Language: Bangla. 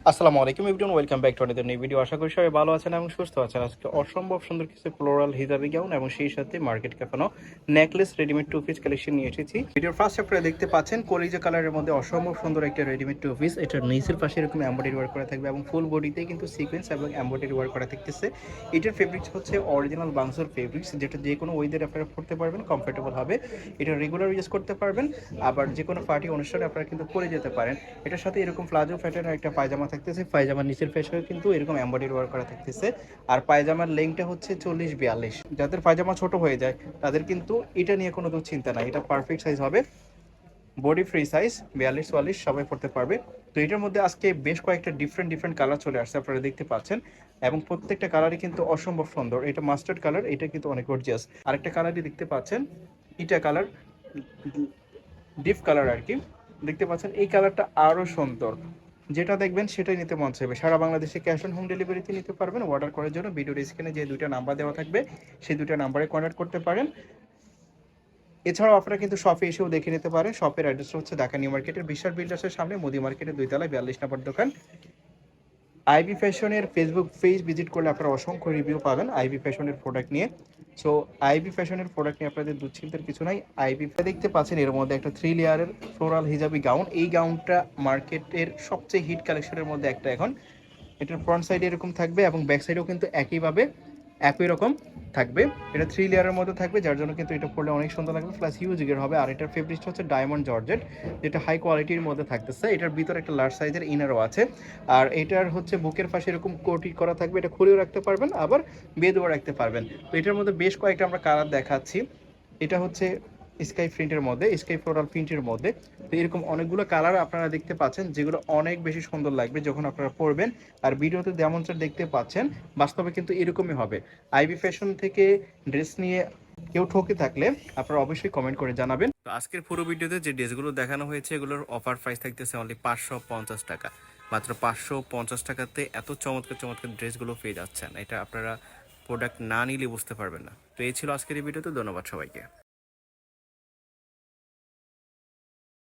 আসসালামু আলাইকুম everyone, welcome back to another new video. আশা করি সবাই ভালো আছেন এবং সুস্থ আছেন। আজকে অসম্ভব সুন্দর কিছু ফ্লোরাল হিজাবি গাউন এবং সেই সাথে মার্কেট কাঁপানো necklace readymade two piece collection নিয়ে এসেছি। ভিডিওর ফার্স্ট চ্যাপ্টারে দেখতে পাচ্ছেন কলিজা কালারের মধ্যে অসম্ভব সুন্দর একটা রেডিমেড টু পিস। এটার নিচের পাশে এরকম এমব্রয়ডারি ওয়ার্ক করা থাকবে এবং ফুল বডিতে কিন্তু সিকোয়েন্স এবং এমব্রয়ডারি ওয়ার্ক করা থাকতেছে। এটার ফেব্রিক্স হচ্ছে অরিজিনাল বাংসুর ফেব্রিক্স, যেটা যে কোনো ওয়েদারে আপনারা পরতে পারবেন, কমফোর্টেবল হবে। এটা রেগুলার ইউজ করতে পারবেন, আবার যে কোনো পার্টি অনুষ্ঠানে আপনারা কিন্তু পরে যেতে পারেন। এটার সাথে এরকম প্লাজো প্যাটার্নের একটা পায়জামা থাকতেছে। পায়জামার নিচের পেশায় কিন্তু এরকম এমব্রয়ডারি ওয়ার্ক করা থাকতেছে। আর পায়জামার লেংথটা হচ্ছে 40-42। যাদের পায়জামা ছোট হয়ে যায় তাদের কিন্তু এটা নিয়ে কোনো দুশ্চিন্তা নাই, এটা পারফেক্ট সাইজ হবে। বডি ফ্রি সাইজ 42-44 সবাই পড়তে পারবে। তো এটার মধ্যে আজকে বেশ কয়েকটা ডিফারেন্ট ডিফারেন্ট কালার চলে আসছে, আপনারা দেখতে পাচ্ছেন, এবং প্রত্যেকটা কালারই কিন্তু অসম্ভব সুন্দর। এটা মাস্টার্ড কালার, এটা কিন্তু অনেক গর্জিয়াস। আরেকটা কালারই দেখতে পাচ্ছেন, ইটা কালার, ডিপ কালার আর কি দেখতে পাচ্ছেন। এই কালারটা আরো সুন্দর, যেটা দেখবেন সেটাই নিতে মন চাইবে। সারা বাংলাদেশে ক্যাশ অন হোম ডেলিভারিতে নিতে পারবেন। অর্ডার করার জন্য ভিডিওর স্ক্রিনে যে দুইটা নাম্বার দেওয়া থাকবে সেই দুইটা নাম্বারে কন্ট্যাক্ট করতে পারেন। এছাড়াও আপনারা কিন্তু শপে এসেও দেখে নিতে পারেন। শপের অ্যাড্রেসটা হচ্ছে ঢাকা নিউ মার্কেটের বিশাল বিল্ডার্সের সামনে, মোদি মার্কেটের 2 তলায় 42 নম্বর দোকান। আইবি ফ্যাশনের ফেসবুক পেজ ভিজিট করলে আপনারা অসংখ্য রিভিউ পাবেন আইবি ফ্যাশনের প্রোডাক্ট নিয়ে। সো আইবি ফ্যাশনের প্রোডাক্ট নিয়ে আপনাদের দুশ্চিন্তার কিছু নাই। আইবি দেখতে পাচ্ছেন এর মধ্যে একটা 3 লেয়ারের ফ্লোরাল হিজাবি গাউন। এই গাউনটা মার্কেটের সবচেয়ে হিট কালেকশনের মধ্যে একটা এখন। এটার ফ্রন্ট সাইডে এরকম থাকবে এবং ব্যাক সাইডেও কিন্তু একই রকম থাকবে। এটা 3 লেয়ারের মধ্যে থাকবে, যার জন্য কিন্তু এটা পরলে অনেক সুন্দর লাগবে, প্লাস হিউজ গের হবে। আর এটার ফেব্রিকটা হচ্ছে ডায়মন্ড জর্জেট, যেটা হাই কোয়ালিটির মধ্যে থাকতেছে। এটার ভিতরে একটা লার্জ সাইজের ইনারও আছে। আর এটার হচ্ছে বুকের পাশে এরকম কোটি করা থাকবে, এটা খুলেও রাখতে পারবেন আবার বেঁধেও রাখতে পারবেন। তো এটার মধ্যে বেশ কয়েকটা আমরা কালার দেখাচ্ছি। এটা হচ্ছে স্কাই প্রিন্টের মধ্যে, স্কাই ফ্লোরাল প্রিন্টের মধ্যে। তো এরকম অনেকগুলো কালার আপনারা দেখতে পাচ্ছেন, যেগুলো অনেক বেশি সুন্দর লাগবে যখন আপনারা পরবেন। আর ভিডিওতে যেমনটা দেখতে পাচ্ছেন বাস্তবে কিন্তু এরকমই হবে। আইবি ফ্যাশন থেকে ড্রেস নিয়ে কেউ ঠকে থাকলে আপনারা অবশ্যই কমেন্ট করে জানাবেন। তো আজকের পুরো ভিডিওতে যে ড্রেসগুলো দেখানো হয়েছে এগুলোর অফার প্রাইস থাকতেছে অনলি 550 টাকা। মাত্র 550 টাকাতে এত চমৎকার চমৎকার ড্রেসগুলো পেয়ে যাচ্ছেন। এটা আপনারা প্রোডাক্ট না নিলে বুঝতে পারবেন না। তো এই ছিল আজকের এই ভিডিওতে। ধন্যবাদ সবাইকে।